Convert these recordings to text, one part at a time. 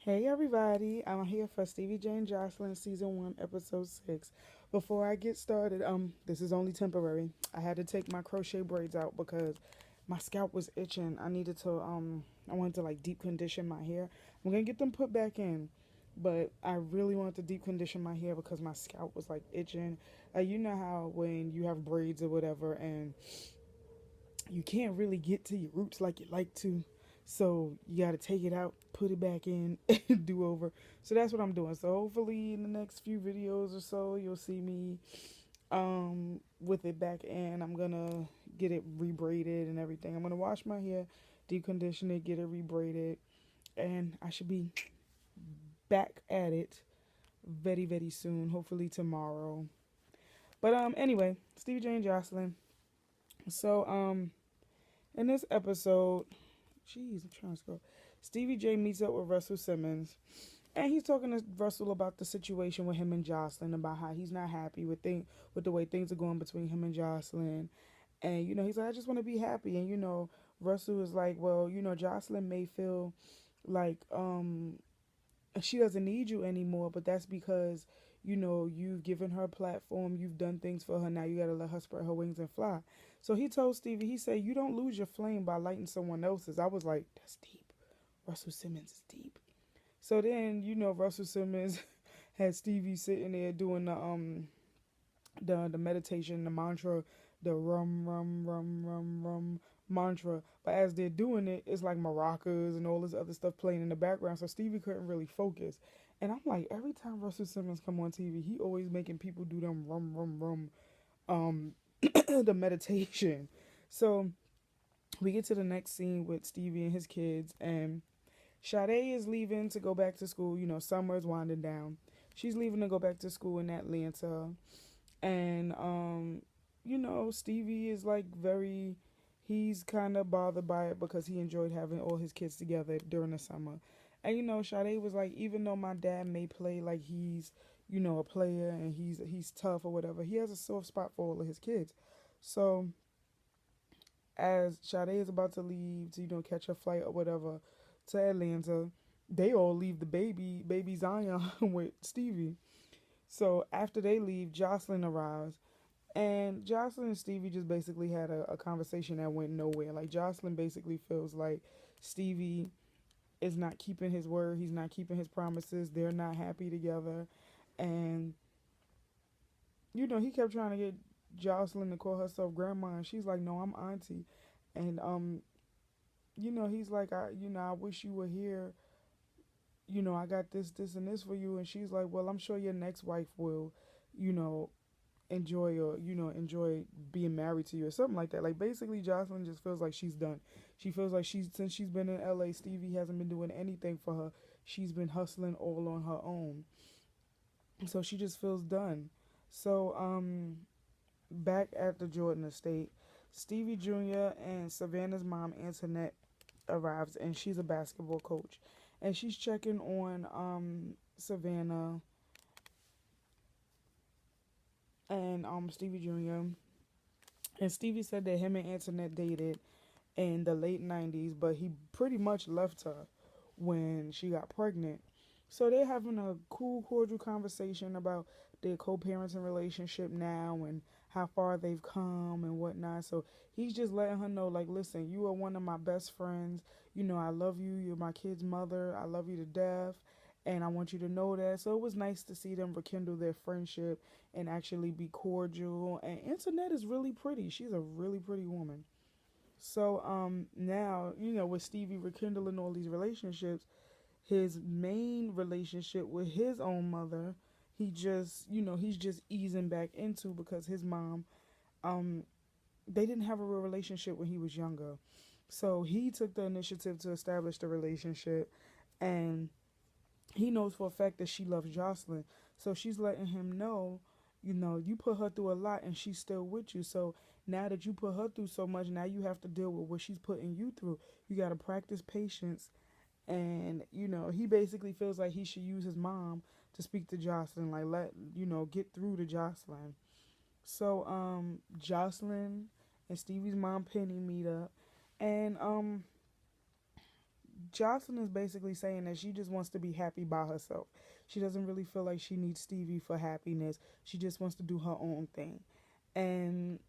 Hey everybody, I'm here for StevieJAndJoseline season 1 episode 6. Before I get started, this is only temporary. I had to take my crochet braids out because my scalp was itching. I wanted to like deep condition my hair. I'm going to get them put back in, but I really wanted to deep condition my hair because my scalp was like itching. You know how when you have braids or whatever and you can't really get to your roots like you like to. So you got to take it out, put it back in, and do over. So that's what I'm doing. So hopefully in the next few videos or so, you'll see me with it back in. I'm gonna get it rebraided and everything. I'm gonna wash my hair, deep condition it, get it rebraided, and I should be back at it very very soon. Hopefully tomorrow. But anyway, Stevie J and Jocelyn. So in this episode, jeez, I'm trying to scroll. Stevie J meets up with Russell Simmons, and he's talking to Russell about the situation with him and Jocelyn, about how he's not happy with the way things are going between him and Jocelyn. And he's like, I just want to be happy. And Russell is like, well, Jocelyn may feel like she doesn't need you anymore, but that's because you've given her a platform, you've done things for her. Now you got to let her spread her wings and fly. So he told Stevie, he said, you don't lose your flame by lighting someone else's. I was like, that's deep. Russell Simmons is deep. So then Russell Simmons had Stevie sitting there doing the meditation, the mantra, the rum mantra. But as they're doing it, it's like maracas and all this other stuff playing in the background. So Stevie couldn't really focus. And I'm like, every time Russell Simmons come on TV, he always making people do them rum um the meditation. So we get to the next scene with Stevie and his kids, and Sade is leaving to go back to school. Summer's winding down. She's leaving to go back to school in Atlanta. And Stevie is like he's kind of bothered by it because he enjoyed having all his kids together during the summer. And Sade was like, even though my dad may play like he's a player and he's tough or whatever, he has a soft spot for all of his kids. So as Sade is about to leave to catch a flight or whatever to Atlanta, they all leave the baby Zion with Stevie. So after they leave, Jocelyn arrives. And Jocelyn and Stevie just basically had a conversation that went nowhere. Like, Jocelyn basically feels like Stevie is not keeping his word. He's not keeping his promises. They're not happy together. And, he kept trying to get Jocelyn to call herself grandma. And she's like, no, I'm auntie. And, he's like, I wish you were here. I got this, and this for you. And she's like, well, I'm sure your next wife will, you know, enjoy being married to you or something like that. Like, basically Jocelyn just feels like she's done. She feels like since she's been in LA, Stevie hasn't been doing anything for her. She's been hustling all on her own. So she just feels done. So back at the Jordan estate, Stevie Jr. and Savannah's mom Antoinette arrives, and she's a basketball coach. And she's checking on Savannah and Stevie Jr. And Stevie said that him and Antoinette dated in the late 90s, but he pretty much left her when she got pregnant. So they're having a cool, cordial conversation about their co-parenting relationship now and how far they've come and whatnot. So he's just letting her know, like, listen, you are one of my best friends. I love you. You're my kid's mother. I love you to death. And I want you to know that. So it was nice to see them rekindle their friendship and actually be cordial. And Antoinette is really pretty. She's a really pretty woman. So now, with Stevie rekindling all these relationships, his main relationship with his own mother, he's just easing back into because his mom, um, they didn't have a real relationship when he was younger. So he took the initiative to establish the relationship, and he knows for a fact that she loves Jocelyn. So she's letting him know, you put her through a lot and she's still with you. So now that you put her through so much, now you have to deal with what she's putting you through. You got to practice patience. And, he basically feels like he should use his mom to speak to Jocelyn, like get through to Jocelyn. So Jocelyn and Stevie's mom Penny meet up, and Joseline is basically saying that she just wants to be happy by herself. She doesn't really feel like she needs Stevie for happiness. She just wants to do her own thing. And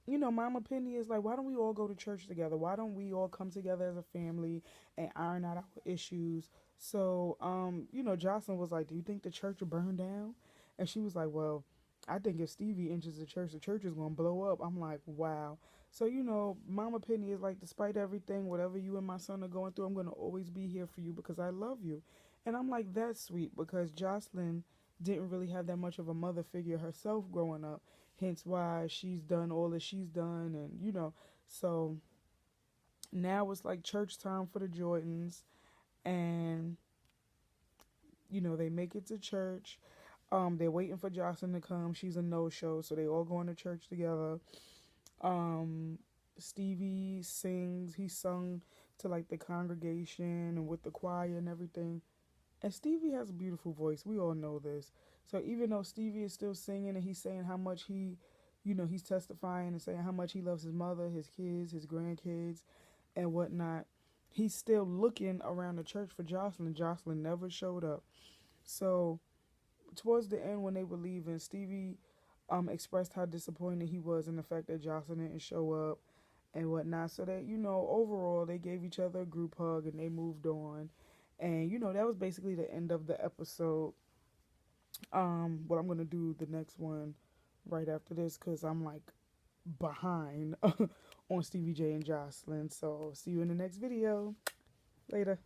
Mama Penny is like, why don't we all go to church together? Why don't we all come together as a family and iron out our issues? So, Joseline was like, do you think the church will burn down? And she was like, well, I think if Stevie enters the church is going to blow up. I'm like, wow. So, Mama Penny is like, despite everything, whatever you and my son are going through, I'm going to always be here for you because I love you. And I'm like, that's sweet because Joseline didn't really have that much of a mother figure herself growing up. Hence why she's done all that she's done. And, so now it's like church time for the Jordans. And, they make it to church. They're waiting for Joseline to come. She's a no-show, so they all going to church together. Stevie sings. He sung to like the congregation and with the choir and everything. And Stevie has a beautiful voice. We all know this. So even though Stevie is still singing and he's saying how much he's testifying and saying how much he loves his mother, his kids, his grandkids, and whatnot, he's still looking around the church for Joseline. Joseline never showed up. So towards the end, when they were leaving, Stevie expressed how disappointed he was in the fact that Joseline didn't show up and whatnot. So that, overall, they gave each other a group hug and they moved on. And, that was basically the end of the episode. But I'm going to do the next one right after this because I'm like behind on Stevie J and Joseline. So see you in the next video. Later.